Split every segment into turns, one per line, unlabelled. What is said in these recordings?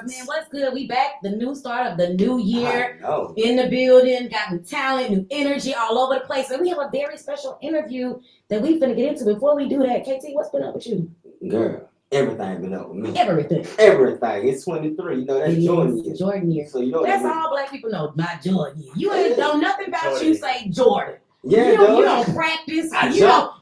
Man, what's good? We back. The new start of the new year in the building. Got new talent, new energy all over the place. And we have a very special interview that we finna get into. Before we do that, KT, what's been up with you?
Girl, everything been up with me.
Everything.
It's 23. You know, that's Jordan year.
Jordan year.
So you know
that's all black people know, my Jordan year. You ain't know nothing about you say Jordan. Yeah, you don't practice.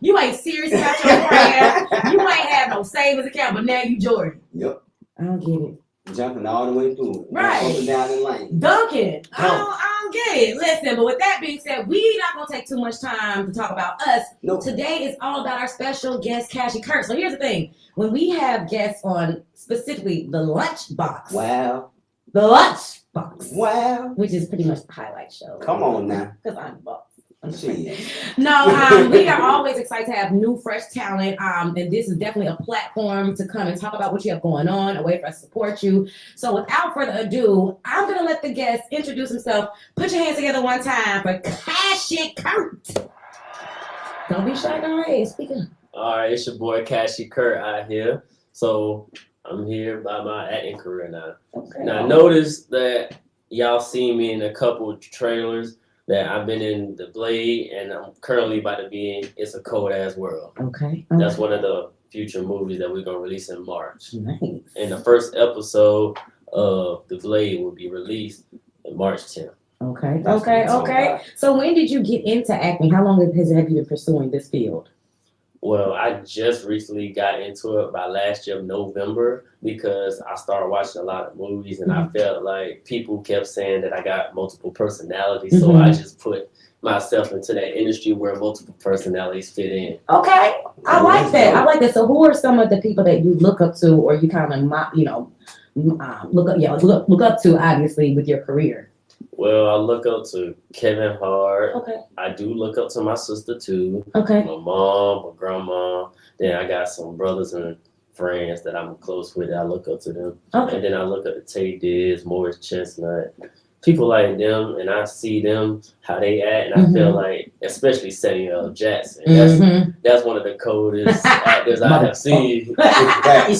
You ain't serious about your prayers. You ain't have no savings account, but now you Jordan.
Yep.
I don't get it.
Jumping all the way through it.
Right.
Up and down the lane.
Dunking. I don't get it. Listen, but with that being said, we're not going to take too much time to talk about us.
Nope.
Today is all about our special guest, Cashy Curt. So here's the thing. When we have guests on specifically the LunchBox.
Wow.
The LunchBox.
Wow.
Which is pretty much the highlight show.
Come on now.
Because I'm the boss.
No,
we are always excited to have new, fresh talent. And this is definitely a platform to come and talk about what you have going on, a way for us to support you. So without further ado, I'm going to let the guest introduce himself. Put your hands together one time for Cashy Curt. Don't be shy, don't raise. Speak up.
All right, it's your boy Cashy Curt out here. So I'm here by my acting career now.
Okay.
Now, notice that y'all see me in a couple trailers. That I've been in The Blade, and I'm currently about to be in It's a Cold Ass World.
Okay.
That's one of the future movies that we're going to release in March.
Nice.
And the first episode of The Blade will be released in March 10th.
Okay. So when did you get into acting? How long have you been pursuing this field?
Well, I just recently got into it by last year, November, because I started watching a lot of movies and I felt like people kept saying that I got multiple personalities. So I just put myself into that industry where multiple personalities fit in.
Okay. I like that. So who are some of the people that you look up to or you kind of, look up to, obviously, with your career?
Well, I look up to Kevin Hart.
Okay.
I do look up to my sister too.
Okay.
My mom, my grandma. Then I got some brothers and friends that I'm close with. I look up to them.
Okay.
And then I look up to Tay Diggs, Morris Chestnut, people like them, and I see them how they act, and I feel like, especially Samuel L. Jackson. That's one of the coldest actors I have seen.
Right.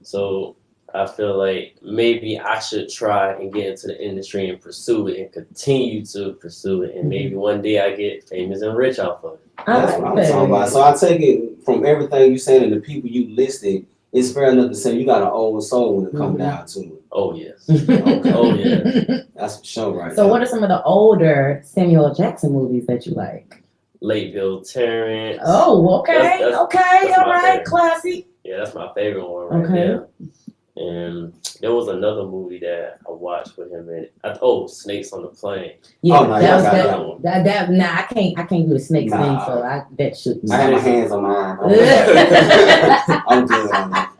So I feel like maybe I should try and get into the industry and pursue it and continue to pursue it. And maybe one day I get famous and rich off of it.
That's what I'm talking about. So I take it from everything you said and the people you listed, it's fair enough to say you got an old soul when it comes down to it.
Oh, yes.
Okay.
Oh, yeah.
That's for sure right
So
now.
what are some of the older Samuel L. Jackson movies that you like?
Lakeville Terrence.
Oh, okay.
That's
All right.
favorite.
Classy.
Yeah, that's my favorite one right there. And there was another movie that I watched with him in. Snakes on the Plane.
Yeah,
that
one.
I can't do the snakes thing, so that should be.
I have my hands on mine. I'm good on that.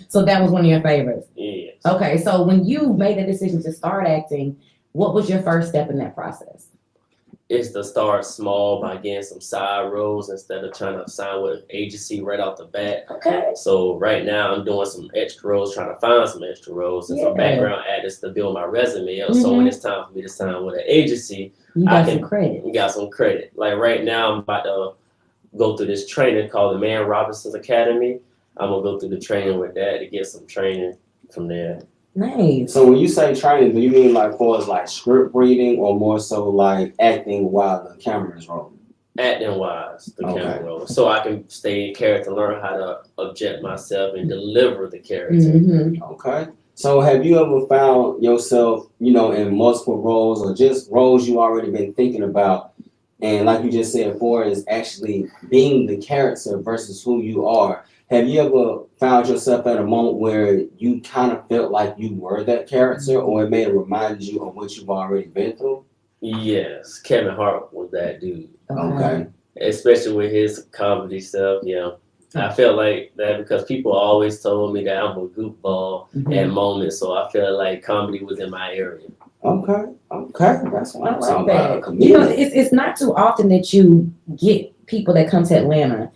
So that was one of your favorites.
Yes.
Okay, so when you made the decision to start acting, what was your first step in that process?
It's to start small by getting some side roles instead of trying to sign with an agency right off the bat.
Okay.
So right now I'm doing some extra roles, trying to find some extra roles and some background actors to build my resume up. So when it's time for me to sign with an agency,
you got some credit.
You got some credit. Like right now I'm about to go through this training called the Man Robinson's Academy. I'm gonna go through the training with that to get some training from there.
Nice.
So when you say training, do you mean like for like script reading or more so like acting while the camera is rolling?
Acting wise, the camera roll. So I can stay in character, learn how to object myself and deliver the character.
Okay. So have you ever found yourself, in multiple roles or just roles you already been thinking about? And like you just said before, is actually being the character versus who you are. Have you ever found yourself at a moment where you kind of felt like you were that character or it may have reminded you of what you've already been through?
Yes, Kevin Hart was that dude.
Okay.
Especially with his comedy stuff, I felt like that because people always told me that I'm a goofball at moments, so I felt like comedy was in my area.
Okay. That's what I'm talking about.
It's not too often that you get people that come to Atlanta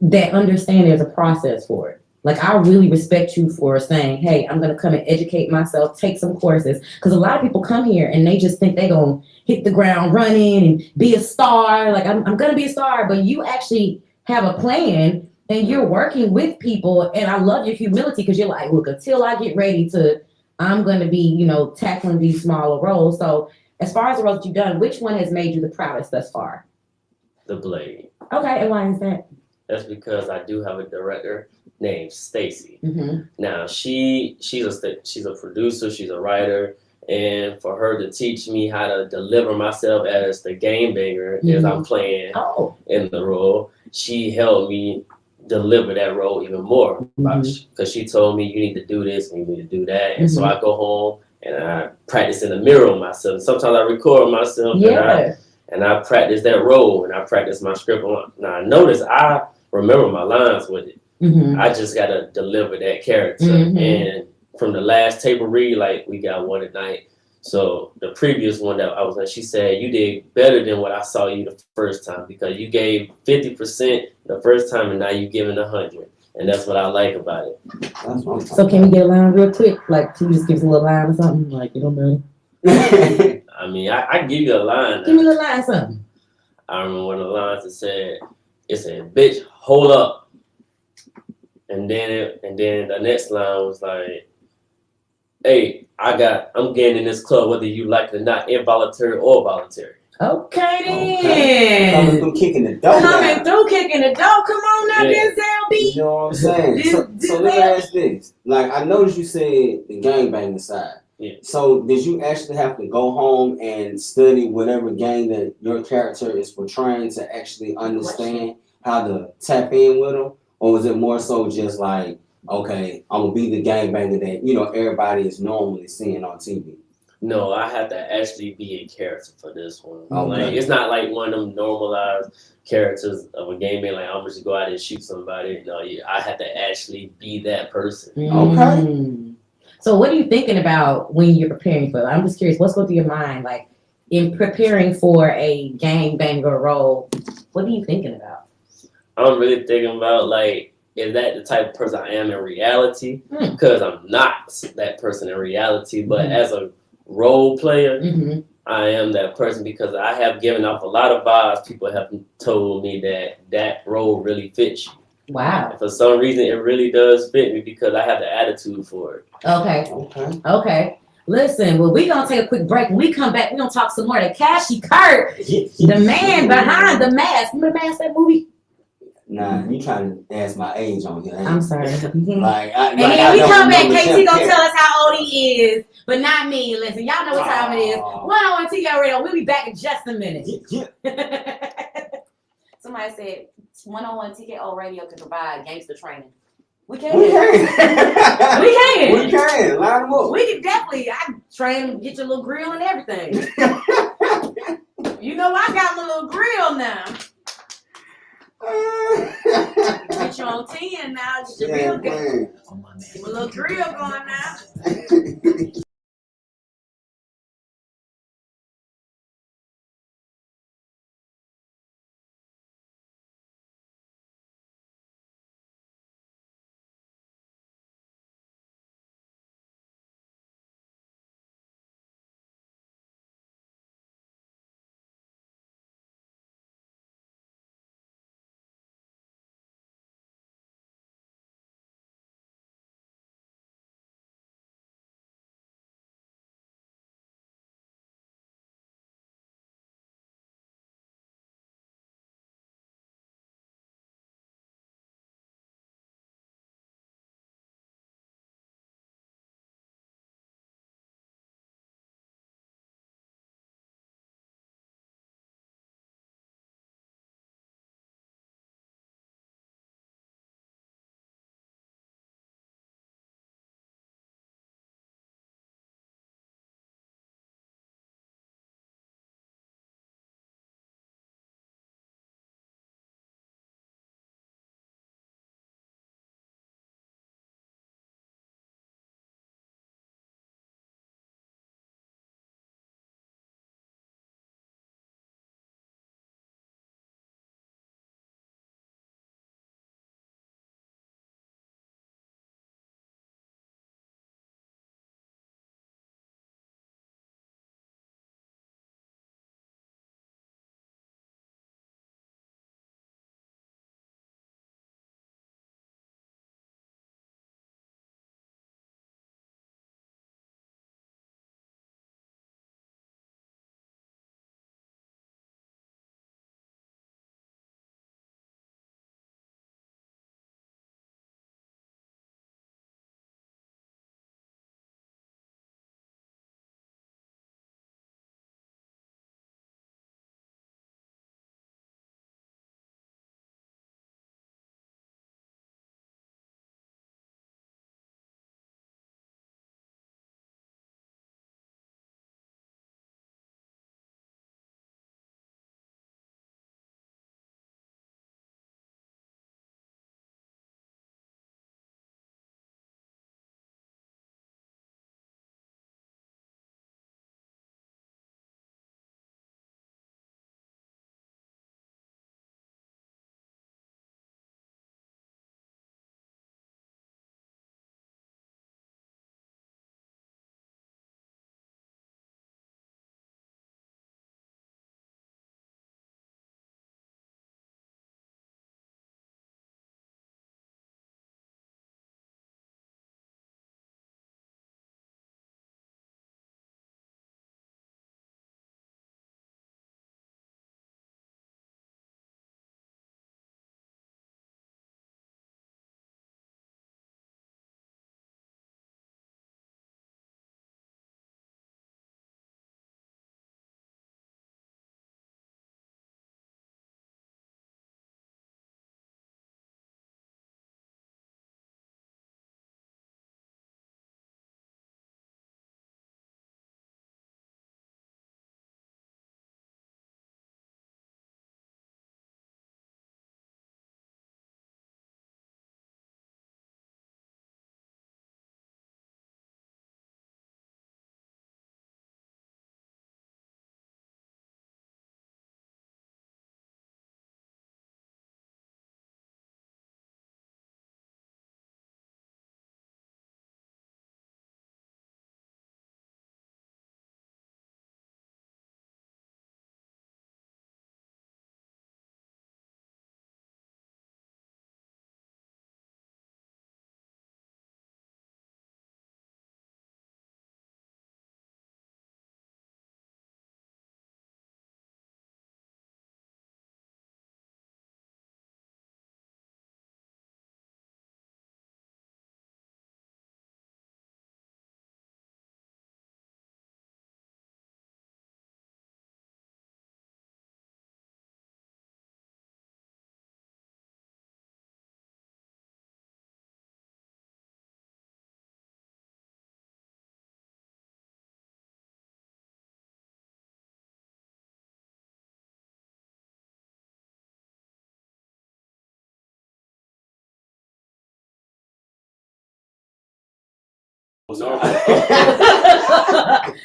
that understand there's a process for it. Like, I really respect you for saying, hey, I'm going to come and educate myself, take some courses. Because a lot of people come here and they just think they're going to hit the ground running and be a star. Like, I'm going to be a star. But you actually have a plan and you're working with people. And I love your humility because you're like, look, until I get ready I'm going to be, tackling these smaller roles. So as far as the roles that you've done, which one has made you the proudest thus far?
The Blade.
Okay, and why is that?
That's because I do have a director named Stacy.
Mm-hmm.
Now she's a producer, she's a writer, and for her to teach me how to deliver myself as the game banger as I'm playing in the role, she helped me deliver that role even more because she told me you need to do this and you need to do that, and so I go home and I practice in the mirror on myself. Sometimes I record myself and I practice that role and I practice my script. Now I notice I remember my lines with it. I just gotta deliver that character. And from the last table read, like we got one at night. So the previous one that I was on, she said you did better than what I saw you the first time because you gave 50% the first time and now you giving 100. And that's what I like about it.
So can we get a line real quick? Like, can you just give us a little line or something? Like, you don't know.
I mean, I give you a line.
Give me a little line, something.
I remember one of the lines it said, "Bitch, hold up." And then the next line was like, "Hey, I'm getting in this club whether you like it or not, involuntary or voluntary."
Okay then.
Coming through kicking the door.
Come on now, Denzel B.
You know what I'm saying? So let me ask this. Like, I noticed you said the gangbanging side.
Yeah.
So did you actually have to go home and study whatever gang that your character is portraying to actually understand how to tap in with them? Or was it more so just like, okay, I'm gonna be the gangbanger that everybody is normally seeing on TV?
No, I had to actually be a character for this one.
Okay.
Like, it's not like one of them normalized characters of a game like I'm just go out and shoot somebody. No, I had to actually be that person.
Okay.
So what are you thinking about when you're preparing for it? I'm just curious, what's going through your mind, like in preparing for a gangbanger role? What are you thinking about?
I'm really thinking about like, is that the type of person I am in reality? Because I'm not that person in reality, but as a role player, I am that person because I have given off a lot of vibes. People have told me that role really fits you.
Wow.
And for some reason, it really does fit me because I have the attitude for it.
Okay. Listen, well, we're going to take a quick break. When we come back, we're going to talk some more to Cashy Curt, the man behind the mask. Remember the mask, that movie?
Nah, you trying to ask my age on here.
I'm sorry.
And then
we come back, Casey gonna tell us how old he is, but not me. Listen, y'all know what time it is. 101 TK Radio. We'll be back in just a minute. Somebody said 101 TKO Radio can provide gangster training. We can. We can.
Line them up.
We can definitely. I train, get your little grill and everything. I got my little grill now. Get you on 10 now. Get your real good. My little grill going now.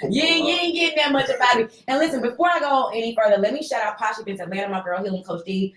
You ain't getting that much about me. And listen, before I go any further, let me shout out Cashy been to Atlanta, my girl, Healing Coach D.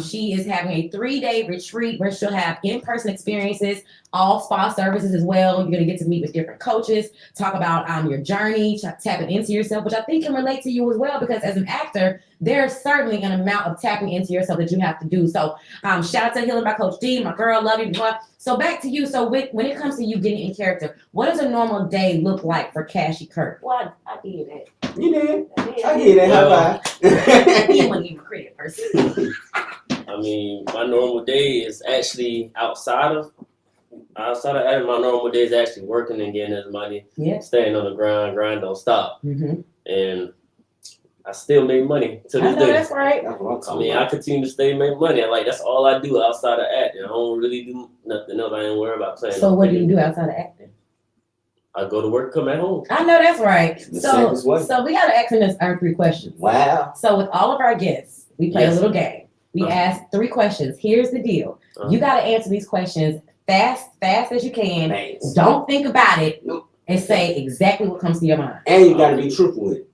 She is having a 3-day retreat where she'll have in-person experiences, all spa services as well. You're gonna get to meet with different coaches, talk about your journey, tapping into yourself, which I think can relate to you as well, because as an actor, there's certainly an amount of tapping into yourself that you have to do. So shout out to Healing by Coach D, my girl, love you. So back to you. So when it comes to you getting in character, what does a normal day look like for Cashy Curt?
Well, I did that.
You did. I did that. How about?
You want to give a credit first.
I mean, my normal day is actually outside of acting. My normal day is actually working and getting this money.
Yeah.
Staying on the grind don't stop.
Mm-hmm.
And I still make money to
I
this
know
day.
that's right.
That's what I'm
I
talking
mean,
about.
I continue to stay make money. Like, that's all I do outside of acting. I don't really do nothing else. I ain't worried about playing.
So what do you do outside of acting?
I go to work, come at home.
I know that's right.
The
So
safest way.
we got to ask them our 3 questions.
Wow.
So with all of our guests, we play a
Yes.
little game. We ask 3 questions. Here's the deal. You got to answer these questions fast as you can.
Thanks.
Don't think about it.
Nope.
And say exactly what comes to your mind.
And you gotta be truthful with it.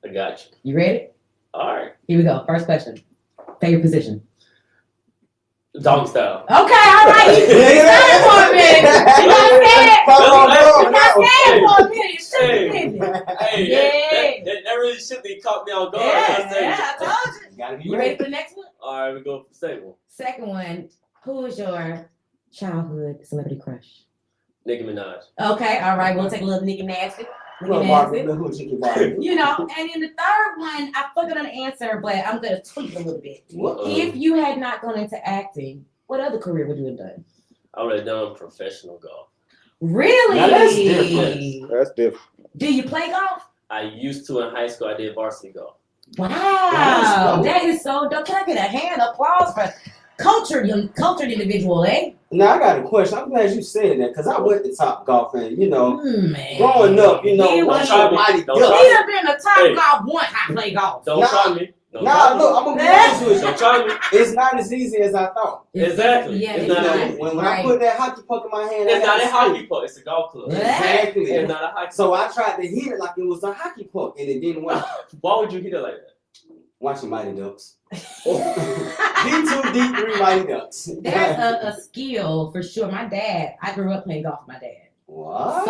I got you.
You ready?
All right.
Here we go. First question. Favorite position.
Dog style.
Okay, all right. You got it for a minute. You got to say it. You got to say it for a minute. It should be minute.
Hey, that really should be caught me on guard.
Yeah, I told you.
Gotta be
You ready for the next one?
All right, we go for the second one.
Second one. Who is your childhood celebrity crush?
Nicki Minaj.
Okay, all right. We'll take a little Nicki Nasty.
Well,
Nicki
Marvin,
Nasty.
the hoochie can buy.
You know, and in the third one, I forgot an answer, but I'm going to tweak it a little bit.
What?
If you had not gone into acting, what other career would you have done?
I would have done professional golf.
Really?
Now that's different.
That's different.
Do you play golf?
I used to in high school. I did varsity golf.
Wow,
Nice.
that is so dope. Can I get a hand applause for cultured individual, eh?
Now I got a question. I'm glad you said that because I went to Top Golf and
Man.
growing up,
He
watching
was-
Mighty
Don't
He
Ducks.
try
done been a top
Hey.
golf once. I play golf.
Don't
Nah.
try me. Don't
Nah,
try
look, I'm gonna be honest with
Don't
you.
try me.
It's not as easy as I thought.
Exactly.
Yeah,
It's
it's
not
not.
a-
When
Right.
I put that hockey puck in my hand, I
It's not
had
a
to
hockey
swing.
puck. It's a golf club.
Yeah.
Exactly.
It's not a hockey.
So I tried to hit it like it was a hockey puck, and it didn't work.
Why would you hit it like that?
Watching Mighty Ducks. D2, D3 Mighty Ducks.
That's a skill for sure. I grew up playing golf with my dad.
What?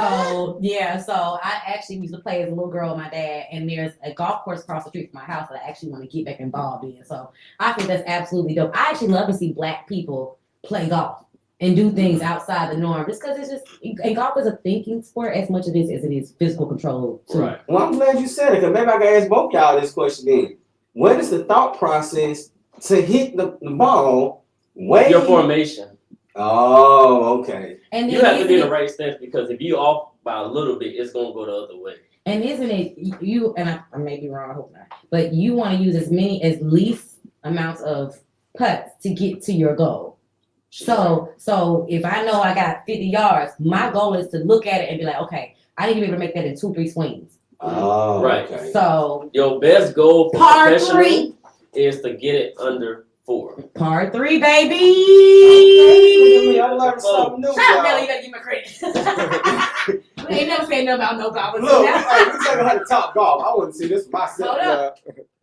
So I actually used to play as a little girl with my dad, and there's a golf course across the street from my house that I actually want to get back involved in. So I think that's absolutely dope. I actually love to see Black people play golf and do things outside the norm, just because it's just, and golf is a thinking sport as much of this as it is physical control too.
Right.
Well, I'm glad you said it, because maybe I can ask both y'all this question then. What is the thought process to hit the ball way?
Your formation.
Oh, okay.
And
You
then
have to be in
isn't
the
it-
right stance, because if you off by a little bit, it's gonna go the other way.
And isn't it you? And I may be wrong. I hope not. But you want to use as least amounts of putts to get to your goal. So if I know I got 50 yards, my goal is to look at it and be like, okay, I need to be able to make that in 2-3 swings.
Oh,
Right.
okay.
So your best goal for
Par
professional
3.
is to get it under 4.
Par 3, baby.
I learned something new,
Shout out,
y'all.
Melly, you gotta give me credit. We ain't never said nothing about no golf.
Look, hey, we talking about the Top Golf. I wouldn't see this for myself.
Hold up.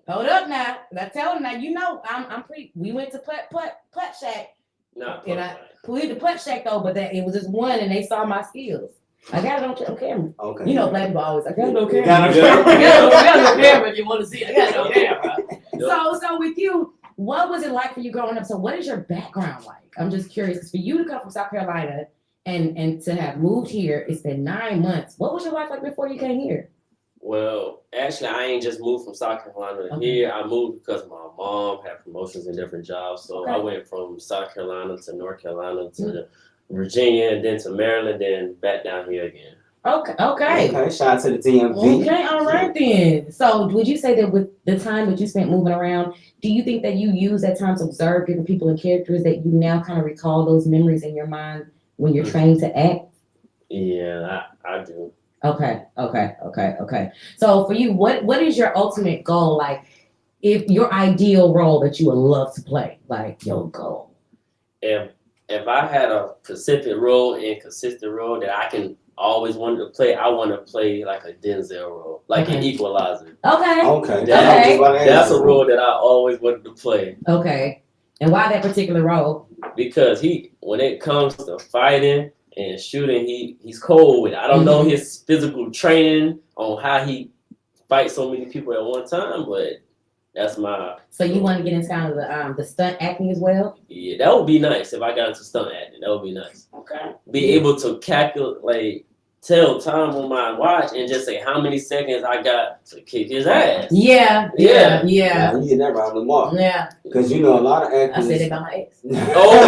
Hold up now. I tell him now, you know, I'm pretty. We went to putt shack.
Not
And we went to putt shack though, but that it was just one, and they saw my skills. I got it on camera.
Okay.
You know, Black people always. I got it on
You
camera.
got it
Yeah.
on camera.
I got it on camera if you want to see it. I got it on camera. So with you, what was it like for you growing up? So what is your background like? I'm just curious, because for you to come from South Carolina and to have moved here, it's been 9 months. What was your life like before you came here?
Well, actually, I ain't just moved from South Carolina to
Okay.
here. I moved because my mom had promotions in different jobs. So
Okay.
I went from South Carolina to North Carolina to Virginia, and then to Maryland, then back down here again.
Okay.
Okay, shout out to the DMV.
Okay, all right then. So would you say that with the time that you spent moving around, do you think that you use that time to observe different people and characters, that you now kind of recall those memories in your mind when you're trained to act?
Yeah, I do.
Okay. So for you, what is your ultimate goal? Like, if your ideal role that you would love to play, like your goal.
If I had a specific role and consistent role that I can always wanted to play. I want to play like a Denzel role, like an Equalizer.
Okay.
Okay.
That's a role that I always wanted to play.
Okay. And why that particular role?
Because when it comes to fighting and shooting, he's cold with it. I don't know his physical training on how he fights so many people at one time, but that's my.
So you want to get into kind of the stunt acting as well?
Yeah, that would be nice if I got into stunt acting. That would be nice.
Okay.
Be able to calculate, like, tell time on my watch and just say how many seconds I got to kick his ass.
Yeah.
Nah, you get that right on the mark.
Yeah.
Because you know a lot of actors.
I said it about my ex.
Oh.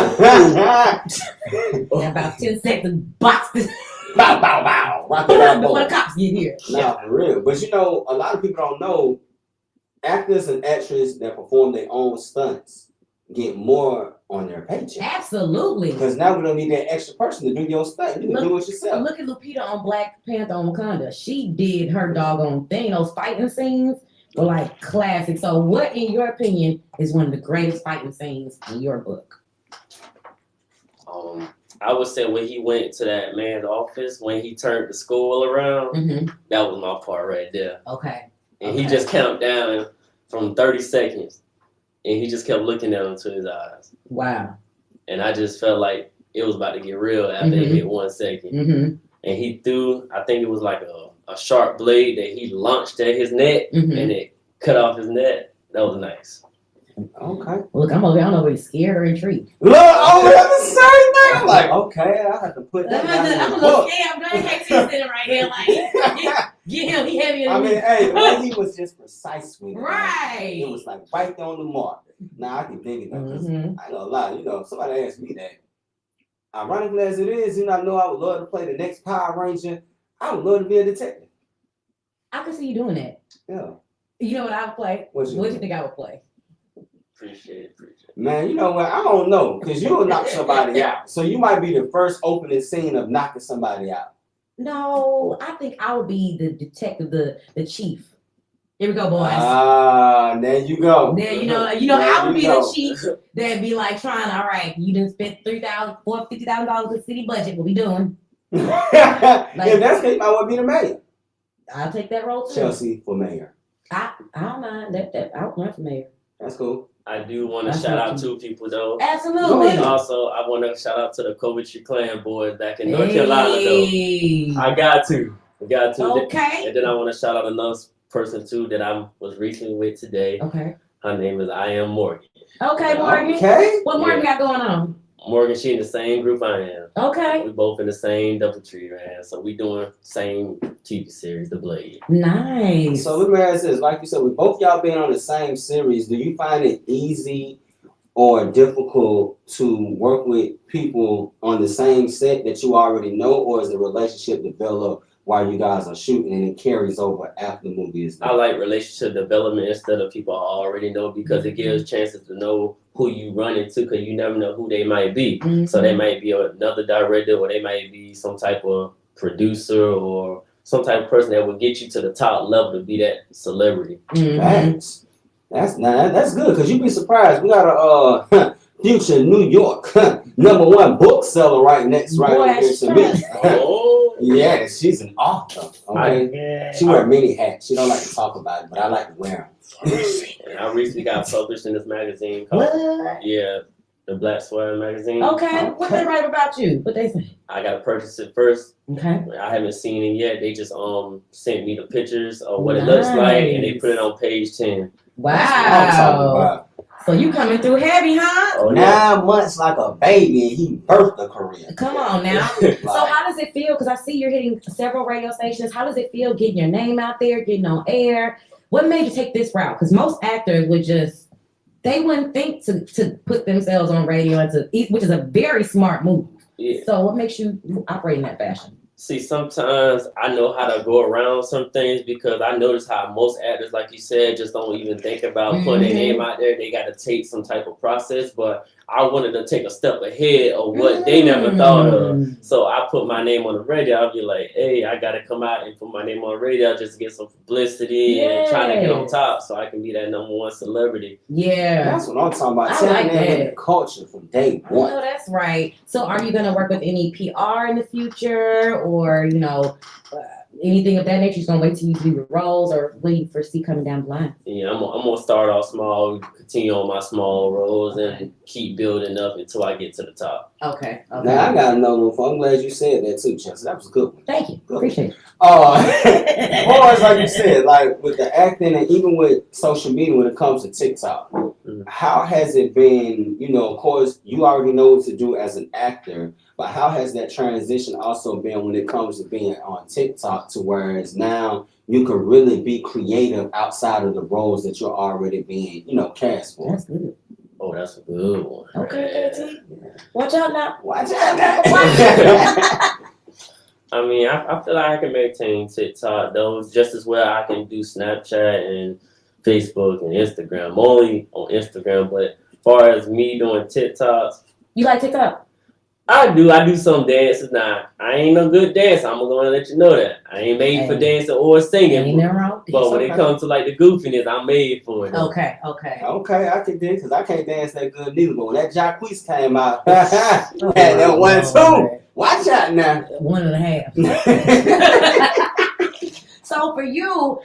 About 10 seconds, box this.
Bow, bow, bow. Rock it out,
Before the cops get here.
Nah, for real. But you know, a lot of people don't know actors and actresses that perform their own stunts get more on their paycheck.
Absolutely.
Because now we don't need that extra person to do your stunt. You can do it yourself.
Look at Lupita on Black Panther on Wakanda. She did her doggone thing. Those fighting scenes were like classic. So what, in your opinion, is one of the greatest fighting scenes in your book?
I would say when he went to that man's office, when he turned the school around, that was my part right there.
Okay.
And he just counted down from 30 seconds. And he just kept looking at him to his eyes.
Wow.
And I just felt like it was about to get real after it hit 1 second. And he threw, I think it was like a sharp blade that he launched at his neck and it cut off his neck. That was nice.
Okay.
Look, I'm over here. I don't know if he's scared or intrigued.
Look, I'm the same thing. I'm like, okay, I have to put that down in
I'm
the
a little
book.
scared. I'm glad Casey's sitting right here. Like, get him. He heavier than
I
me.
mean, hey, the way he was just precise with it.
Right.
It was like right on the mark. Now I can dig it though, 'cause I ain't gonna lie, you know, if somebody asked me that, ironically as it is, you know, I know I would love to play the next Power Ranger. I would love to be a detective.
I could see you doing that.
Yeah.
You know what I would play? What do you think I would play?
Appreciate it.
Man, you know what? I don't know, because you'll knock somebody out. So you might be the first opening scene of knocking somebody out.
No, I think I would be the detective, the chief. Here we go, boys.
There you go.
There, I would be the chief that'd be like trying, all right, you done spent $50,000 with the city budget. What we doing?
If that's the case, I would be the mayor.
I'll take that role too.
Chelsea for mayor.
I don't mind that. I'll run for mayor.
That's cool.
I do want to shout out two people though.
Absolutely.
Also, I want to shout out to the Coventry Clan boys back in North Carolina though. I got to.
Okay.
And then I want to shout out another person too that I was recently with today.
Okay.
Her name is I Am Morgan.
Okay, Morgan.
Okay.
What Morgan got going on?
Morgan, she in the same group I am.
Okay.
We both in the same DoubleTree, man. So we doing same TV series, The Blade.
Nice.
So let me ask this. Like you said, with both y'all being on the same series, do you find it easy or difficult to work with people on the same set that you already know, or is the relationship developed while you guys are shooting and it carries over after the movie is done?
I like relationship development instead of people I already know because it gives chances to know who you run into because you never know who they might be. So they might be another director or they might be some type of producer or some type of person that will get you to the top level to be that celebrity.
That's good because you'd be surprised. We got a future New York #1 bookseller right here to me.
Oh,
yeah, she's an author. Okay, she wears many hats. She don't like to talk about it, but I like to wear them.
And I recently got published in this magazine called the Black Sweater magazine.
Okay. What they write about you? What they say?
I gotta purchase it first.
Okay.
I haven't seen it yet. They just sent me the pictures of what it looks like, and they put it on page 10.
Wow. So you coming through heavy, huh?
Oh,
9 months like a baby, and he birthed a career.
Come on now. So how does it feel? Because I see you're hitting several radio stations. How does it feel getting your name out there, getting on air? What made you take this route? Because most actors they wouldn't think to put themselves on radio which is a very smart move.
Yeah.
So what makes you operate in that fashion?
See, sometimes I know how to go around some things because I notice how most actors, like you said, just don't even think about putting their name out there. They got to take some type of process. But I wanted to take a step ahead of what they never thought of. So I put my name on the radio. I'll be like, hey, I got to come out and put my name on the radio just to get some publicity and trying to get on top so I can be that #1 celebrity.
Yeah.
That's what I'm talking about.
I
Telling
like
them
that.
in the culture from day one.
Oh, that's right. So are you going to work with any PR in the future or, anything of that nature? You're going to wait till you do your roles, or what do you foresee coming down the line?
Yeah, I'm going to start off small, continue on my small roles, and keep building up until I get to the top.
Okay.
Now, I got another one for. I'm glad you said that too, Chelsea. That was a good one.
Thank you.
Good.
Appreciate it.
Or as like you said, like with the acting and even with social media when it comes to TikTok, how has it been? Of course, you already know what to do as an actor, but how has that transition also been when it comes to being on TikTok to whereas now you can really be creative outside of the roles that you're already being, cast for?
That's good.
Oh, that's a good one.
Okay, KT. Watch out now.
Watch out now.
I mean, I feel like I can maintain TikTok though just as well. I can do Snapchat and Facebook and Instagram. I'm only on Instagram, but as far as me doing TikToks,
You like TikTok?
I do some dances. Now, I ain't no good dancer. I'm gonna let you know that. I ain't made for dancing or
Ain't
singing.
nothing wrong.
But when it comes to like the goofiness, I'm made for it.
Okay.
Okay, I can dance because I can't dance that good neither. But when that Jacquees came out, that 1-2. Watch out now.
1.5. So for you,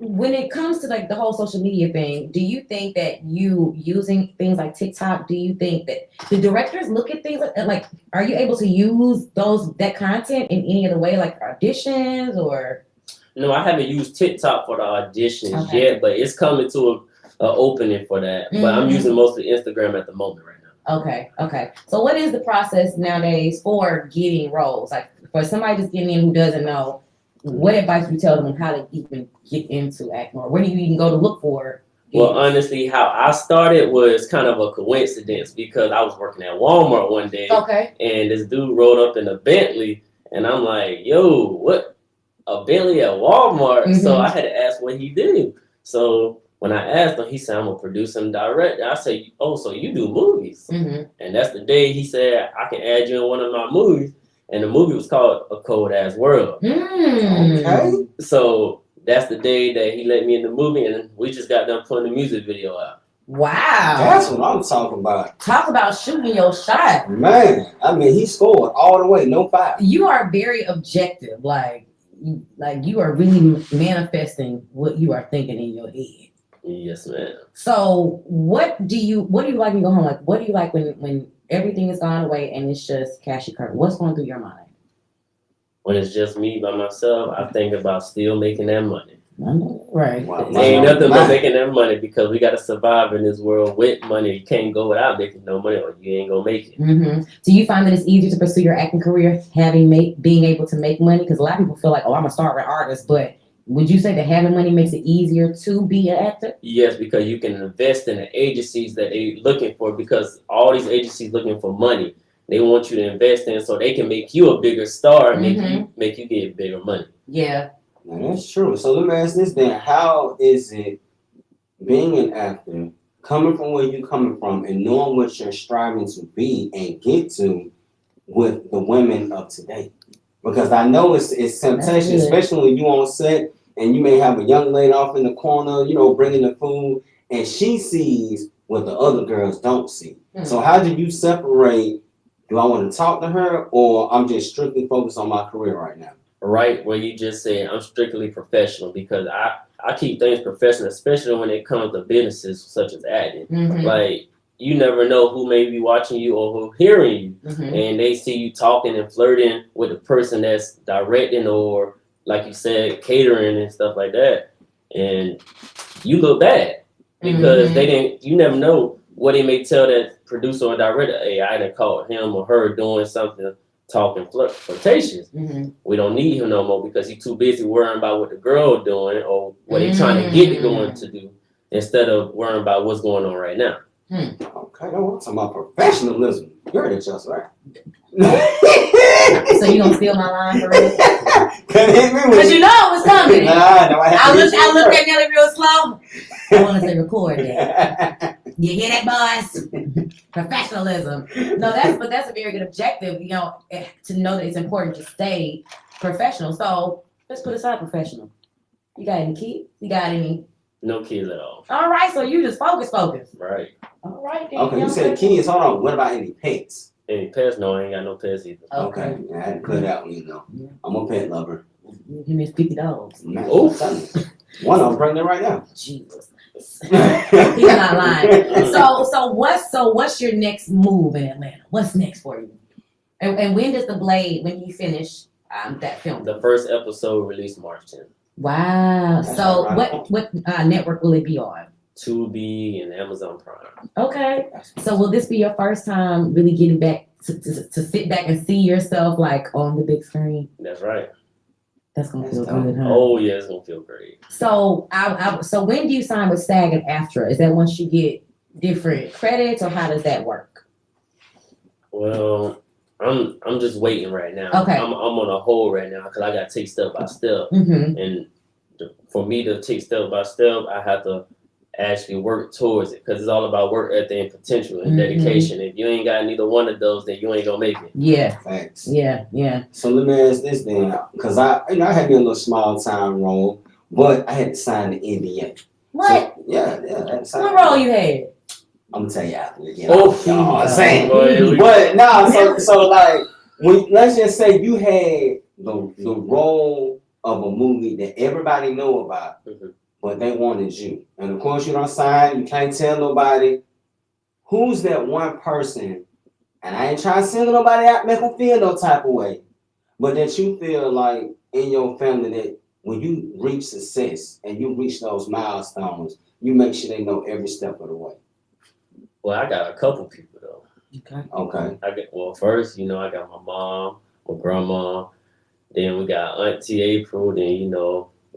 when it comes to like the whole social media thing, do you think that you using things like TikTok, do you think that the directors look at things like are you able to use that content in any other way, like auditions or?
No, I haven't used TikTok for the auditions yet, but it's coming to a opening for that. But I'm using mostly Instagram at the moment right now.
Okay. So what is the process nowadays for getting roles? Like for somebody just getting in who doesn't know, what advice would you tell them on how to even get into acting, or where do you even go to look for?
Well, honestly, how I started was kind of a coincidence because I was working at Walmart one day, and this dude rolled up in a Bentley, and I'm like, yo, what? A Bentley at Walmart? So I had to ask what he did. So when I asked him, he said, I'm a producer and director. I said, oh, so you do movies? And that's the day he said, I can add you in one of my movies. And the movie was called A Cold Ass World.
Okay.
So that's the day that he let me in the movie, and we just got done putting the music video out.
Wow.
That's what I'm talking about.
Talk about shooting your shot.
Man, I mean, he scored all the way, no foul.
You are very objective. Like you are really manifesting what you are thinking in your head.
Yes, ma'am.
So what do you like when you go home? Like, what do you like when everything is gone away and it's just Cashy Curt? What's going through your mind?
When it's just me by myself, I think about still making that money.
Right.
Ain't nothing but making that money because we got to survive in this world with money. You can't go without making no money or you ain't going to make it.
Do you find that it's easier to pursue your acting career being able to make money? Because a lot of people feel like, oh, I'm a starving artist, but would you say that having money makes it easier to be an actor?
Yes, because you can invest in the agencies that they're looking for because all these agencies looking for money. They want you to invest in so they can make you a bigger star and make you get bigger money.
Yeah.
Now, that's true. So let me ask this then. How is it being an actor, coming from where you're coming from and knowing what you're striving to be and get to with the women of today? Because I know it's temptation, especially when you on set and you may have a young lady off in the corner, bringing the food, and she sees what the other girls don't see. So how do you separate, do I want to talk to her or I'm just strictly focused on my career right now?
Right where you just said, I'm strictly professional because I keep things professional, especially when it comes to businesses such as acting. Like, you never know who may be watching you or who hearing you, and they see you talking and flirting with the person that's directing or, like you said, catering and stuff like that, and you look bad because you never know what they may tell that producer or director. Hey, I done caught him or her doing something, talking flirtatious. We don't need him no more because he's too busy worrying about what the girl doing or what they trying to get going to do instead of worrying about what's going on right now.
Okay, I want to talk about professionalism. You heard it, just right.
So you gonna steal my line for real?
Because
you know it was coming.
I
looked at Nelly real slow. I want to say record that. You hear that, boys? Professionalism. No, that's a very good objective. To know that it's important to stay professional. So let's put aside professional. You got any kids? You got any?
No kids at all.
All right, so you just focus.
Right.
All right. Then,
Okay, you said kids. Hold on. What about any pets?
Any pets? No, I ain't got no pets either.
Okay, I had to clear that one.
Yeah.
I'm a pet lover.
He missed $50.
Man,
Oof.
I'm telling you. One of them pregnant right now.
Jesus. He's not lying. So what's your next move in Atlanta? What's next for you? And when does when you finish that film?
The first episode released March 10th.
Wow.
That's
So
right.
what network will it be on?
Tubi and Amazon Prime.
Okay. So will this be your first time really getting back to sit back and see yourself like on the big screen?
That's right.
That's gonna
That's
feel
dope.
good, huh?
Oh yeah, it's gonna feel great.
So so when do you sign with SAG and AFTRA? Is that once you get different credits, or how does that work?
Well, I'm just waiting right now.
Okay.
I'm on a hold right now because I got to take step by step,
Mm-hmm.
and for me to take step by step, I have to actually work towards it because it's all about work ethic and potential and dedication. If you ain't got neither one of those, then you ain't gonna make it.
Yeah.
Thanks.
Yeah.
So let me ask this then, because I had me a little small time role, but I had to sign the NDA.
What?
So, yeah, I had to sign.
What role you had?
I'm gonna tell you after again.
Oh,
you know what I'm saying.
Boy,
But nah, so like let's just say you had the role of a movie that everybody know about, but they wanted you. And of course you don't sign, you can't tell nobody. Who's that one person, and I ain't trying to single nobody out, make them feel no type of way, but that you feel like in your family that when you reach success and you reach those milestones, you make sure they know every step of the way.
Well, I got a couple people though.
Okay.
First, I got my mom, my grandma, then we got Auntie April, then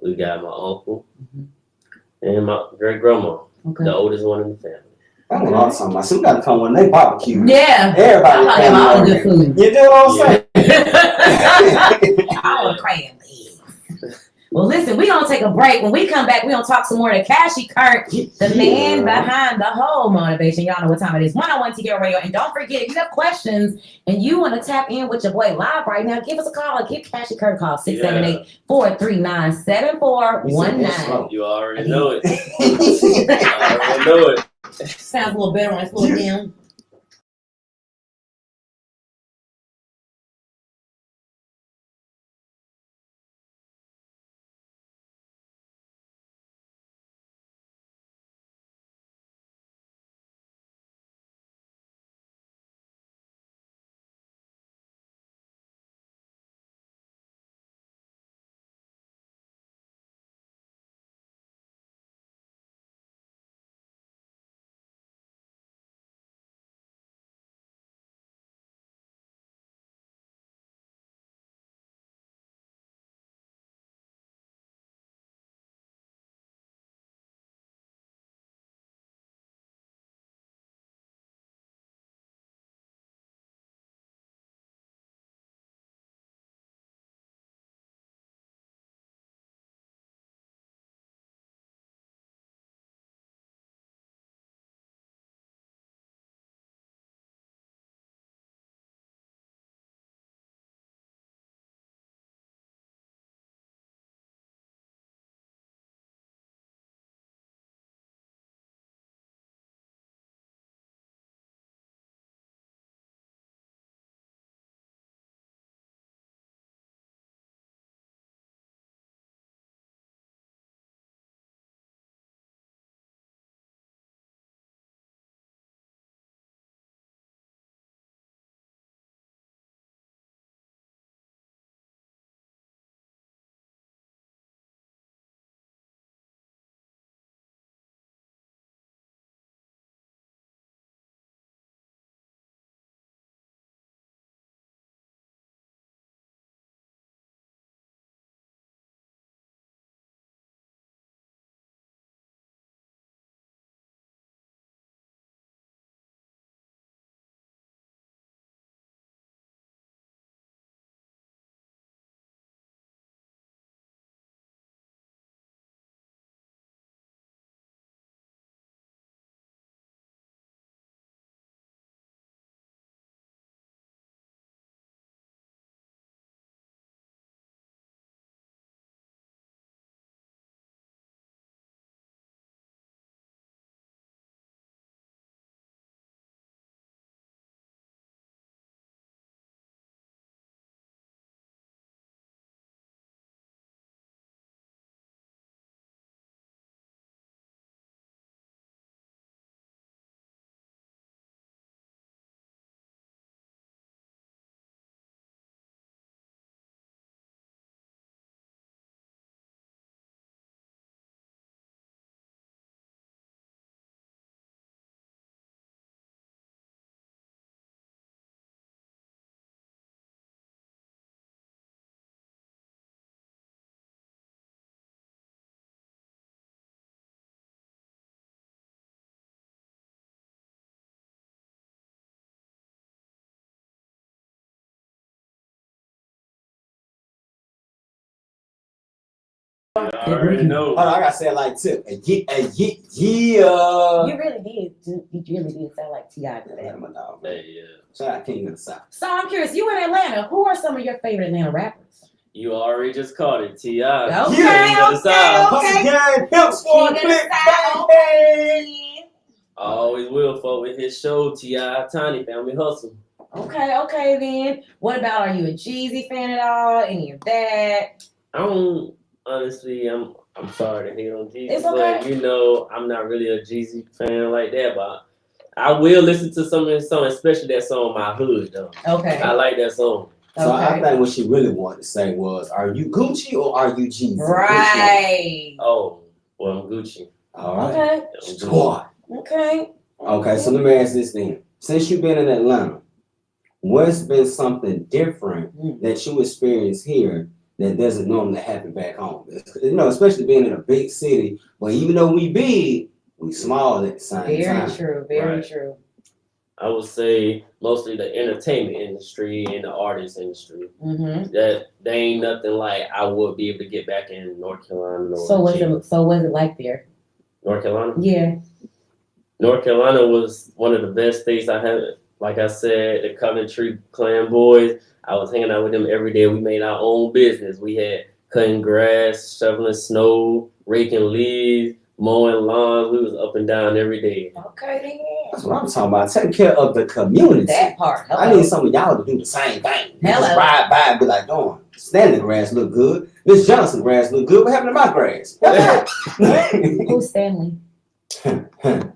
we got my uncle, and my great grandma, the oldest one in the family.
That's what I'm talking about. So we gotta come when they barbecue.
Yeah.
Everybody
I have all the good food.
You know what I'm saying?
I want crab legs. Well, listen, we gonna take a break. When we come back, we gonna talk some more to Cashy Curt, the man behind the whole motivation. Y'all know what time it is. 101 TK Radio. And don't forget, if you have questions and you want to tap in with your boy live right now, give us a call or give Cashy Curt a call. 678-439-7419.
You already know it. I already know it.
Sounds a little better when it's a little dim.
I already know.
Hold on, I gotta say it like Tip. Yeah.
You really did sound like T.I. today.
My dog.
Hey, yeah.
Shout out King of the South.
So I'm curious, you in Atlanta, who are some of your favorite Atlanta rappers?
You already just caught it, T.I.
Okay,
King of the South.
okay.
Gang, Pimp Squad,
King of the
Click,
South,
bang,
okay.
I always will fuck with his show, T.I. Tiny Family Hustle.
Okay then. What about, are you a Jeezy fan at all? Any of that?
I don't, honestly, I'm sorry to hate on Jeezy,
It's okay.
but you know, I'm not really a Jeezy fan like that, but I will listen to some of his songs, especially that song My Hood though.
Okay.
I like that song.
So I
Okay.
think what she really wanted to say was, are you Gucci or are you Jeezy?
Right.
Oh, well, I'm Gucci.
All right.
Okay.
I'm Gucci.
Squad.
Okay.
Okay, so let me ask this then. Since you've been in Atlanta, what's been something different that you experience here that doesn't normally happen back home? You know, especially being in a big city, but even though we big, we small at the same
Very
time.
true. Very
Right.
true.
I would say mostly the entertainment industry and the artist industry.
Mm-hmm.
That they ain't nothing like I would be able to get back in North Carolina. Or
So what's
Virginia.
it like there?
North Carolina?
Yeah.
North Carolina was one of the best states I had. Like I said, the Coventry Clan boys, I was hanging out with them every day. We made our own business. We had cutting grass, shoveling snow, raking leaves, mowing lawns. We was up and down every day.
Okay then.
That's what I'm talking about. Take care of the community.
That part.
I
Hello.
need some of y'all to do the same thing.
Hello.
Just ride by and be like, "Darn, Stanley grass look good. Miss Johnson grass look good. What happened to my grass?"
Who's Stanley?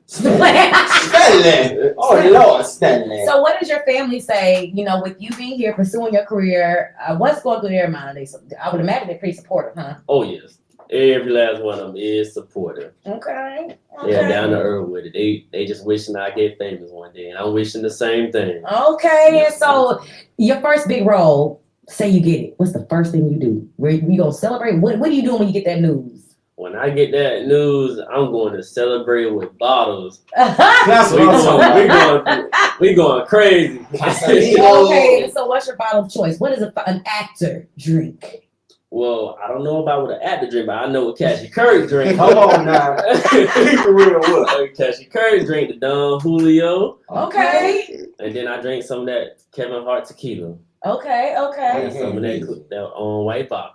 Stanley. Oh Lord, Stanley.
So what does your family say, you know, with you being here, pursuing your career, what's going through their mind? I would imagine they're pretty supportive, huh?
Oh, yes. Every last one of them is supportive.
Okay.
They're down to earth with it. They just wishing I get famous one day. And I'm wishing the same thing.
Okay, and so your first big role, say you get it. What's the first thing you do? Where you gonna celebrate? What are you doing when you get that news?
When I get that news, I'm going to celebrate with bottles.
That's what I'm talking about.
We going crazy.
Okay, so what's your bottle of choice? What is an actor drink?
Well, I don't know about what an actor drink, but I know what Cashy Curt drink.
Come on now. Keep it real with.
Cashy Curt drink the Don Julio,
Okay.
and then I drink some of that Kevin Hart tequila.
Okay.
And some of that white vodka.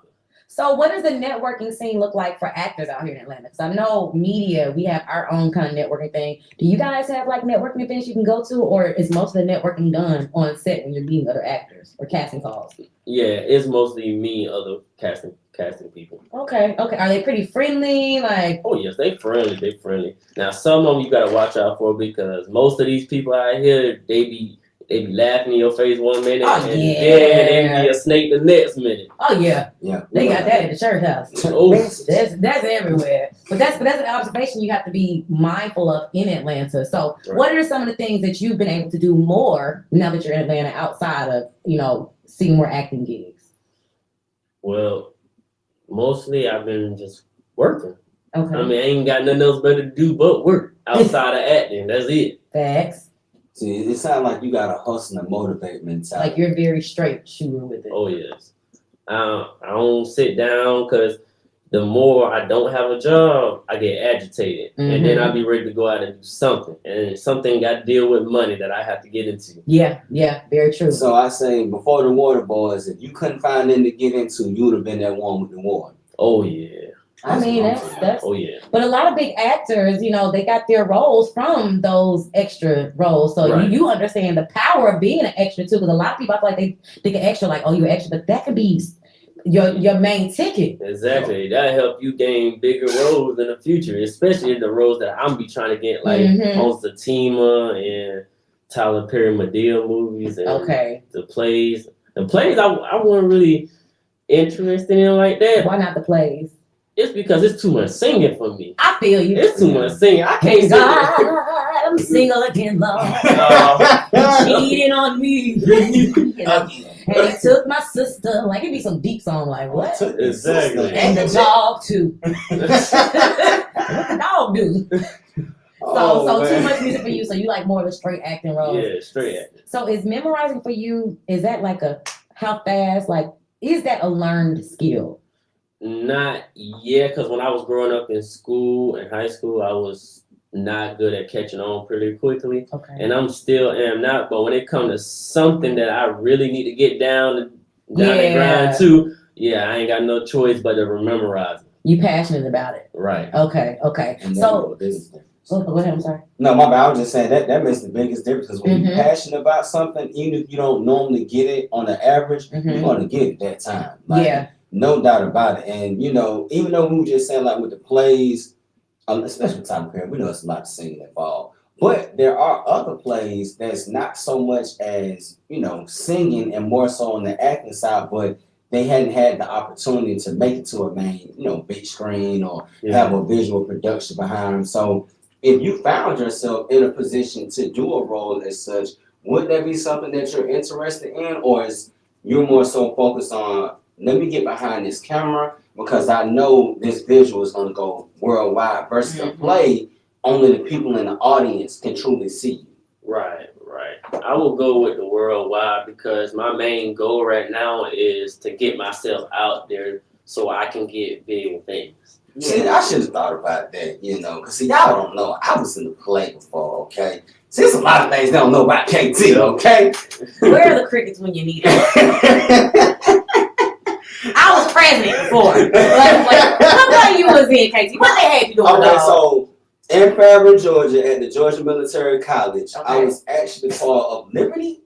So what does the networking scene look like for actors out here in Atlanta? Because I know media, we have our own kind of networking thing. Do you guys have like networking events you can go to, or is most of the networking done on set when you're meeting other actors or casting calls?
Yeah, it's mostly me and other casting people.
Okay. Are they pretty friendly? Like,
Oh yes, they friendly. Now some of them you gotta watch out for because most of these people out here, they be laughing in your face one minute
Oh,
and then
yeah.
they be a snake the next minute.
oh yeah,
Yeah.
they got that at the church house.
Oh,
That's everywhere. But that's an observation you have to be mindful of in Atlanta. So
Right.
what are some of the things that you've been able to do more now that you're in Atlanta outside of, you know, seeing more acting gigs?
well, mostly I've been just working.
Okay.
I mean, I ain't got nothing else better to do but work outside of acting. That's it.
Facts.
See, it sounds like you got a hustle and motivate mentality.
Like you're very straight shooter with it.
Oh yes. I don't sit down because the more I don't have a job, I get agitated, and then I'll be ready to go out and do something. And something got to deal with money that I have to get into.
Yeah, very true.
So I say, before the Water Boys, if you couldn't find them to get into, you would have been that one with the water.
Oh yeah.
I mean, that's.
Oh yeah.
But a lot of big actors, you know, they got their roles from those extra roles. So
Right.
you understand the power of being an extra too. Because a lot of people, I feel like they think an extra, like, oh, you're extra, but that could be your main ticket.
Exactly. That help you gain bigger roles in the future, especially in the roles that I'm be trying to get, like on Satima and Tyler Perry Madea movies and the plays. The plays I wasn't really interested in like that.
Why not the plays?
It's because it's too much singing for me.
I feel you.
It's too much singing. I can't
Hey
sing.
God, I'm single again, Lord. Cheating on me. And he took my sister. Like, it'd be some deep song, like, what?
Exactly.
And the dog, too. What the dog do? So too much music for you. So you like more of the straight acting roles.
Yeah, straight acting.
So is memorizing for you, is that like how fast, like, is that a learned skill?
Not yet, because when I was growing up in school, in high school, I was not good at catching on pretty quickly.
Okay.
And I'm still am not. But when it comes to something that I really need to get down the grind to, I ain't got no choice but to memorize it.
You passionate about it.
Right.
Okay.
And
So, go ahead. I'm sorry.
No, my bad. I was just saying that makes the biggest difference because when you're passionate about something, even if you don't normally get it on the average, you're gonna get it that time. Like, no doubt about it. And even though we were just saying like with the plays, especially with time period, we know it's a lot of singing involved. But there are other plays that's not so much as, singing and more so on the acting side, but they hadn't had the opportunity to make it to a main, big screen or have a visual production behind them. So if you found yourself in a position to do a role as such, would that be something that you're interested in? Or is you're more so focused on, let me get behind this camera because I know this visual is going to go worldwide versus a play, only the people in the audience can truly see you.
Right. I will go with the worldwide because my main goal right now is to get myself out there so I can get big things.
See, I should have thought about that, because y'all don't know. I was in the play before, okay? See, there's a lot of things they don't know about KT, okay?
Where are the crickets when you need them? I was president before. What you was in, KT? What they had you doing?
Okay, so in Fairburn, Georgia, at the Georgia Military College, I was actually part of Liberty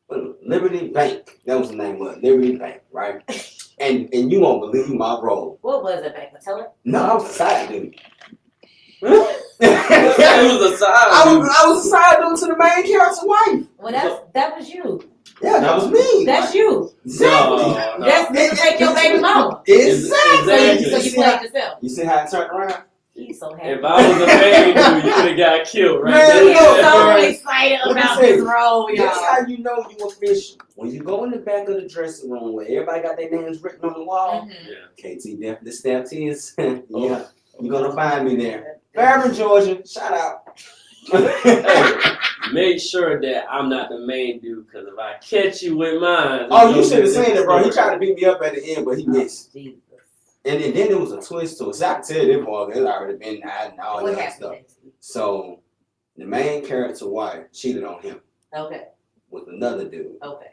Bank. That was the name of it, Liberty Bank, right? And you won't believe my role.
What was it, Bank? Tell her.
No, I was a side dude.
It was a side.
I was a side dude to the main character's wife.
Well, that was you.
Yeah, that was me.
That's you.
Exactly.
No.
That's to take your baby mama.
Exactly.
So you played yourself.
You see how it turned around?
He's so happy.
If I was a man, you would have got killed right
Man,
there.
He's so excited about this role, y'all.
That's how you know you official. When you go in the back of the dressing room where everybody got their names written on the wall, KT definitely stepped in. You're going to find me there. Fairburn, Georgia. Shout out.
Hey, make sure that I'm not the main dude, because if I catch you with mine...
Oh, you should have seen it, bro. He tried to beat me up at the end, but he missed.
Jesus.
And then there was a twist to it. So I can tell you, boy, it's already been and all
What
that
happened?
stuff. So the main character wife cheated on him
Okay.
with another dude.
Okay.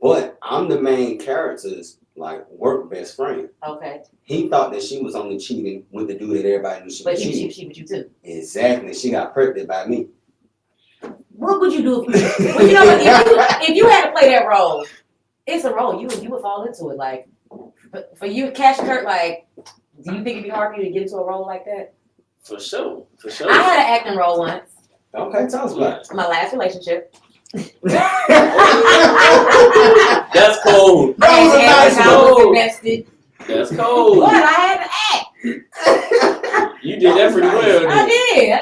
But I'm the main character's work best friend.
Okay.
He thought that she was only cheating with the dude that everybody knew she was cheating.
But she with you too.
Exactly. She got pregnant by me.
What would you do if you had to play that role? It's a role. You would fall into it. Like for you, Cashy, Curt, do you think it'd be hard for you to get into a role like that?
For sure.
I had an acting role once.
Okay, tell us about it.
My last relationship.
That's cold.
I was invested.
That's cold.
But I had to act.
You did that pretty well.
I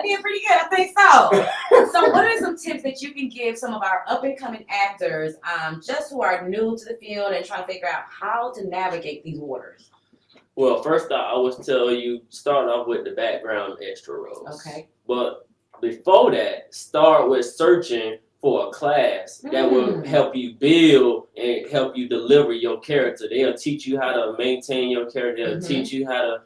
did pretty good. I think so. So what are some tips that you can give some of our up and coming actors, just who are new to the field and trying to figure out how to navigate these waters?
Well, first I always tell you, start off with the background extra roles.
Okay.
But before that, start with searching for a class that will help you build and help you deliver your character. They'll teach you how to maintain your character. They'll teach you how to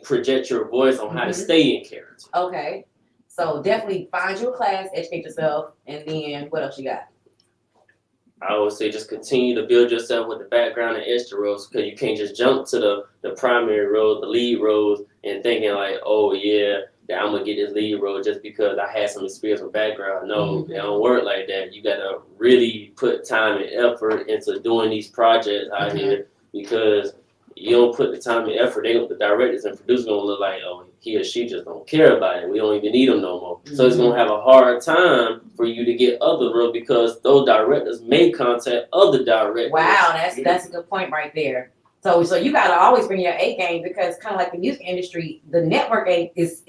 project your voice on how to stay in character.
Okay. So definitely find you a class, educate yourself, and then what else you got?
I would say just continue to build yourself with the background and extra roles, because you can't just jump to the primary roles, the lead roles, and thinking oh yeah, that I'm gonna get this lead role just because I had some experience with background. No, it don't work like that. You gotta really put time and effort into doing these projects out here, because you don't put the time and effort, the directors and producers gonna look like, oh, he or she just don't care about it. We don't even need them no more. So it's gonna have a hard time for you to get other roles, because those directors may contact other directors.
Wow, that's a good point right there. So you gotta always bring your A game, because kind of like the music industry, the network is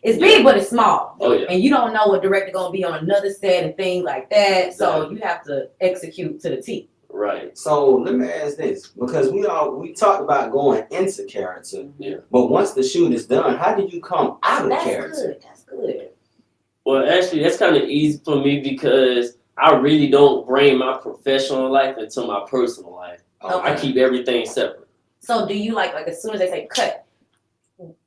big, but it's small.
Oh yeah.
And you don't know what director gonna be on another set and things like that. So you have to execute to the T.
Right.
So let me ask this, because we talked about going into character, but once the shoot is done, how do you come out of character?
That's good.
Well, actually, that's kind of easy for me, because I really don't bring my professional life into my personal life.
Okay.
I keep everything separate.
So do you like as soon as they say cut,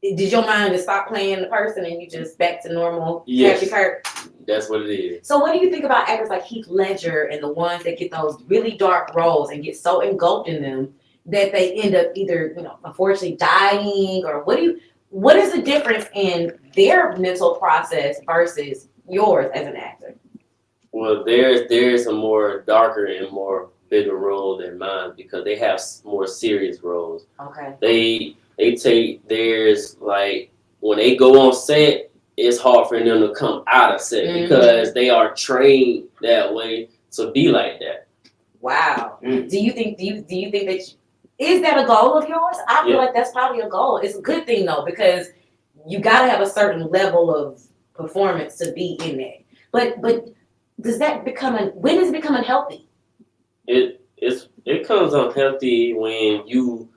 did your mind just stop playing the person and you just back to normal?
Yes.
Happy Curt?
That's what it is.
So what do you think about actors like Heath Ledger and the ones that get those really dark roles and get so engulfed in them that they end up either, unfortunately dying, or what is the difference in their mental process versus yours as an actor?
Well, there's a more darker and more bigger role than mine because they have more serious roles.
Okay.
They take theirs, like when they go on set, it's hard for them to come out of set because they are trained that way to be like that.
Wow. Do you think that is that a goal of yours? I feel like that's probably a goal. It's a good thing though, because you gotta have a certain level of performance to be in that. But does that when does it become unhealthy?
It comes unhealthy when you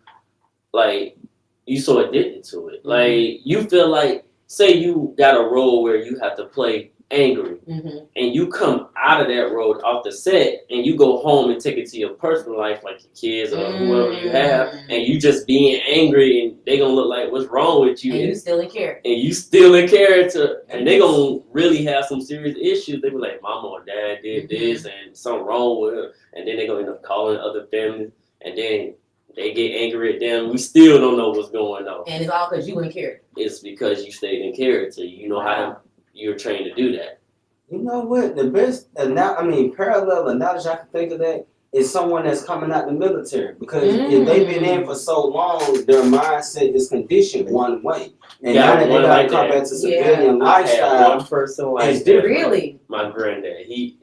so addicted to it. Like you feel like, say you got a role where you have to play angry, and you come out of that role off the set, and you go home and take it to your personal life, like your kids or whoever you have, and you just being angry, and they gonna look like, what's wrong with you?
And you still in character.
And you still in character, and they gonna really have some serious issues. They be like, mama or dad did this, and something wrong with her, and then they gonna end up calling other families, and then they get angry at them. We still don't know what's going on.
And it's all because you in character.
It's because you stayed in character. You know how you're trained to do that.
You know what? The best, parallel analogy I can think of that is someone that's coming out the military. Because if they've been in for so long, their mindset is conditioned one way. And now that they got to come back to civilian lifestyle,
one person like
that.
Really?
My granddad. He's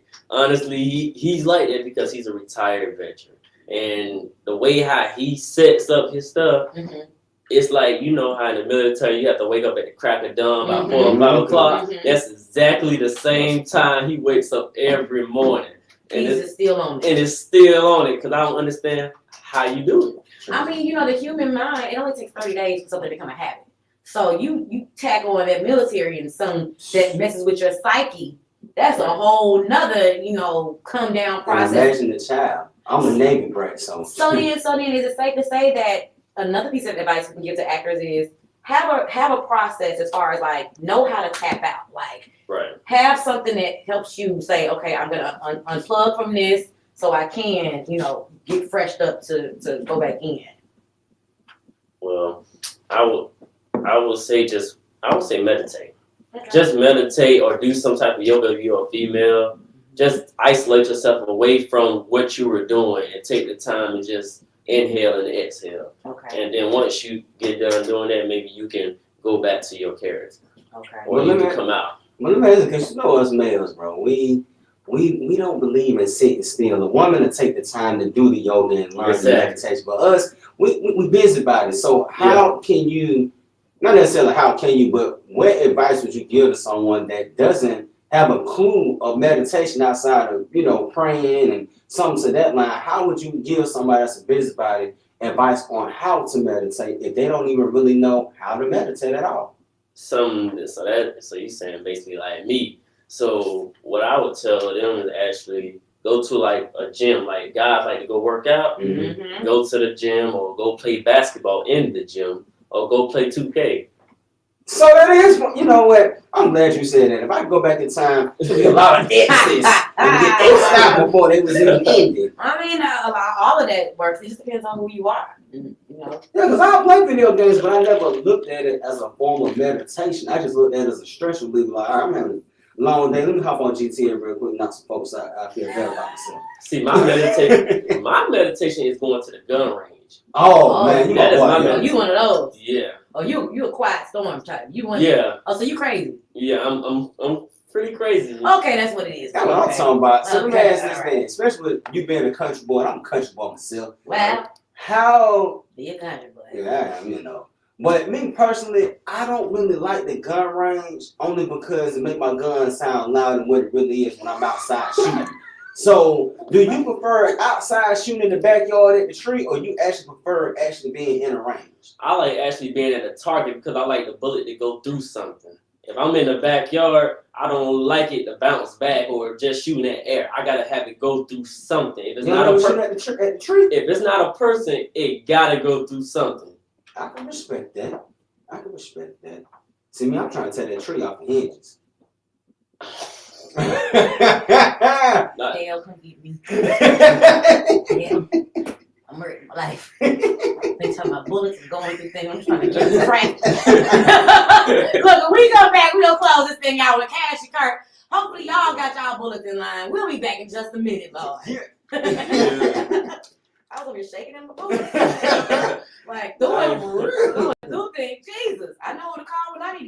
like that because he's a retired veteran. And the way how he sets up his stuff, it's like, you know how in the military you have to wake up at the crack of dawn about 4 or 5 o'clock. That's exactly the same time he wakes up every morning. And
it's still on it.
And it's still on it because I don't understand how you do it.
I mean, the human mind, it only takes 30 days for something to become a habit. So you tackle on that military and something that messes with your psyche, that's a whole nother, come down process.
And imagine the child. I'm a Navy brat, so.
So then, is it safe to say that another piece of advice we can give to actors is have a process as far as like know how to tap out, like have something that helps you say, okay, I'm gonna unplug from this so I can, get freshed up to go back in.
Well, I would say meditate. Okay. Just meditate or do some type of yoga if you're a female. Just isolate yourself away from what you were doing and take the time to just inhale and exhale. Okay. And then once you get done doing that, maybe you can go back to your character. Okay. Or you can come out.
Well, let me ask you, because us males, bro, we don't believe in sitting still. The woman will take the time to do the yoga and learn the meditation. But us, we busy about it. So how can you, not necessarily how can you, but what advice would you give to someone that doesn't have a clue of meditation outside of, praying and something to that line? How would you give somebody that's a busybody advice on how to meditate if they don't even really know how to meditate at all? So you're saying basically like me. So what I would tell them is actually go to like a gym. Like guys like to go work out, go to the gym or go play basketball in the gym or go play 2K. So that is, you know what? I'm glad you said that. If I could go back in time, there'd be a lot of X's and get X'd out before they was even ended.
I mean, all of that works. It just depends on who you are.
Yeah, because I play video games, but I never looked at it as a form of meditation. I just looked at it as a stress reliever. Like, all right, I'm having a long day. Let me hop on GTA real quick, knock some folks out. I feel better about myself.
See, my meditation is going to the gun range.
Oh man,
that is my meditation.
You one of those?
Yeah.
Oh, you a quiet storm type. You one.
Yeah.
Oh, so you crazy?
Yeah, I'm pretty crazy.
Okay, that's what it is.
That's what I'm talking about. So let me ask this thing, especially with you being a country boy. I'm a country boy myself.
Well,
how?
Be a country boy.
Yeah, I am, But me personally, I don't really like the gun range only because it makes my gun sound louder than what it really is when I'm outside shooting. So, do you prefer outside shooting in the backyard at the tree, or you actually prefer actually being in a range?
I like actually being at a target because I like the bullet to go through something If I'm in the backyard, I don't like it to bounce back or just shoot in the air. I gotta have it go through something. If it's not a
at the tree.
if it's not a person, it gotta go through something.
I can respect that. See me, I'm trying to tear that tree off the hinges.
Hell, come get me. Hell, I'm hurting my life. They talking about bullets and going through things. I'm trying to get the crack. Look, when we come back, we'll close this thing out with Cashy, Curt. Hopefully, y'all got y'all bullets in line. We'll be back in just a minute, Lord. I was over here shaking in my boots. Like, do things. Jesus, I know what to call when I need.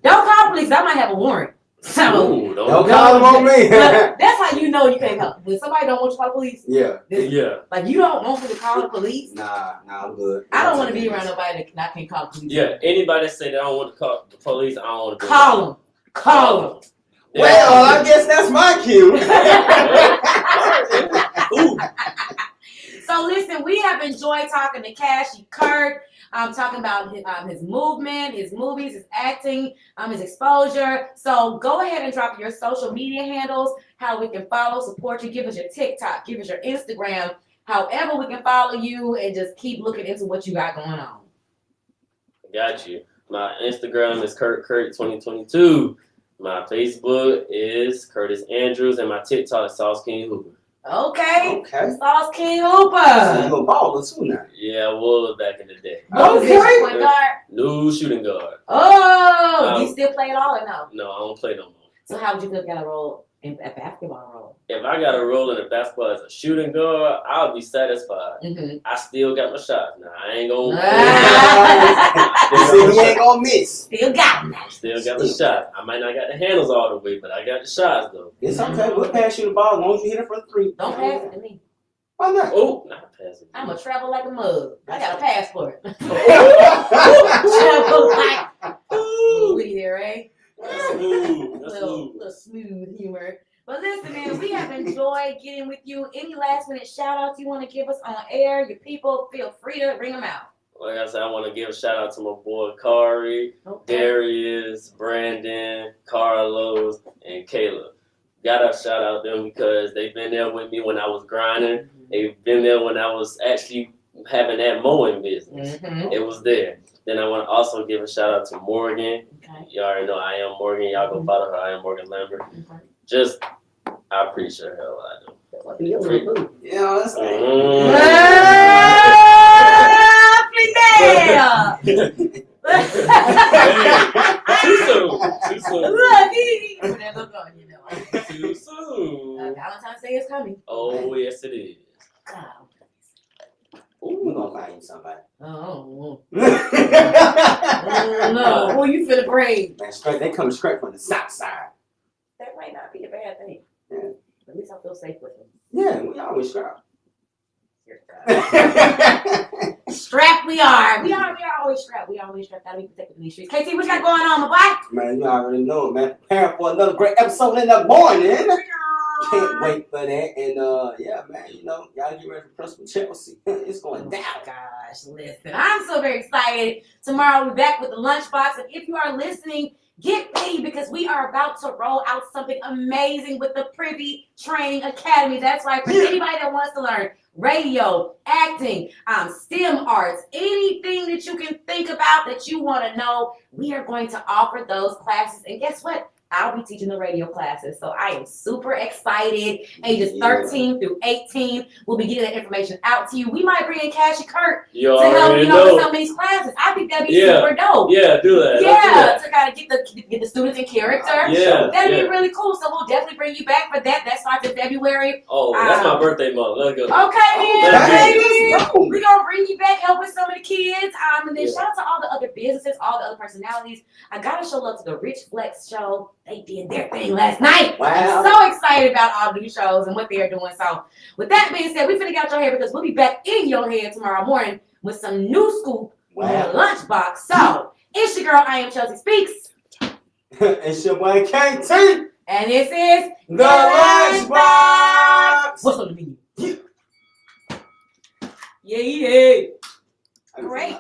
Don't call police. I might have a warrant. So
Ooh,
don't call them on me.
that's how you know you can't help. When somebody don't want you to call the police,
Yeah.
like you don't want me to call the police.
Nah, I'm good.
I don't want to be around nobody that I can't call the police.
Yeah. Anybody say they don't want to call the police, I don't want to
Call them. Call them.
Well, I guess that's my cue.
Ooh.
So listen, we have enjoyed talking to Cashy Curt, talking about his movement, his movies, his acting, his exposure. So go ahead and drop your social media handles, how we can follow, support you. Give us your TikTok, give us your Instagram, however we can follow you, and just keep looking into what you got going on.
Got you. My Instagram is Curt 2022. My Facebook is Curtis Andrews, and my TikTok is Sauce King Hooper.
Okay.
Okay.
Sauce King
So
Hooper.
you a baller too now.
Yeah, I was back in the day.
What position, point guard?
New shooting guard.
Oh, you still play it all or no?
No, I don't play no more.
So how would you feel if you got a role in a basketball role?
If I got a role in the basketball as a shooting guard, I'll be satisfied.
Mm-hmm.
I still got my shots now. I ain't gonna.
See, he ain't gonna miss.
Still got them.
Still got the shot. I might not got the handles all the way, but I got the shots though.
It's okay. We'll pass you the ball as long as you hit it for 3.
Don't pass it to me.
Why not?
Oh, not passing.
I'm gonna travel like a mug. I got a passport. Travel like here, right?
That's smooth. That's smooth.
Little smooth humor. But listen, man, we have enjoyed getting with you. Any last minute shout outs you want to give us on air? Your people, feel free to ring them out.
Like I said, I want to give a shout out to my boy Kari, Darius, Brandon, Carlos, and Caleb. Gotta shout out them because they've been there with me when I was grinding. They've been there when I was actually having that mowing business.
Mm-hmm.
It was there. Then I want to also give a shout out to Morgan.
Okay.
You already know I am Morgan. Y'all go follow her. I am Morgan Lambert.
Okay.
Just, I appreciate her a lot.
Yeah, that's
Too soon. Too soon.
Look, he put that look on, you know.
Too soon.
Valentine's Day is coming.
Oh, yes, it is.
God.
We're gonna find you somebody.
Oh.
Man,
No. Who you finna bring?
straight, they come straight from the south side.
That might not be a bad thing.
Yeah.
At least I feel safe with him.
Yeah, we always strap.
Strapped we are. We are always strapped. We always strapped. Gotta be protected in these streets. KT, what you got going on, my boy?
Man, you already know, man. Preparing for another great episode in the morning. Can't wait for that. And yeah, man, you know, y'all get ready for Principal Chelsea. It's going down.
Gosh, listen. I'm so very excited. Tomorrow we'll be back with the Lunchbox. And if you are listening, get ready because we are about to roll out something amazing with the Privy Training Academy. That's right. For anybody that wants to learn radio, acting, STEM arts, anything that you can think about that you want to know, we are going to offer those classes. And guess what? I'll be teaching the radio classes. So I am super excited. Ages 13 through 18. We'll be getting that information out to you. We might bring in Cashy Curt
You
to help
already
you know
know.
with some of these classes. I think that'd be super dope.
Yeah, do that.
Yeah, to kind of get the students in character.
Yeah,
That'd be really cool. So we'll definitely bring you back for that. That starts in February.
Oh, that's my birthday month. Let's go.
Okay, then,
let's go.
we're gonna bring you back, help with some of the kids. And then
Yeah.
shout out to all the other businesses, all the other personalities. I gotta show love to the Rich Flex show. They did their thing last night.
Wow.
I'm so excited about all the new shows and what they are doing. So with that being said, we finna get out your hair because we'll be back in your head tomorrow morning with some new scoop on the Lunchbox. So it's your girl, I am Chelsea Speaks.
It's your boy KT.
And this is
The Lunchbox.
What's on the menu? Yeah. Great.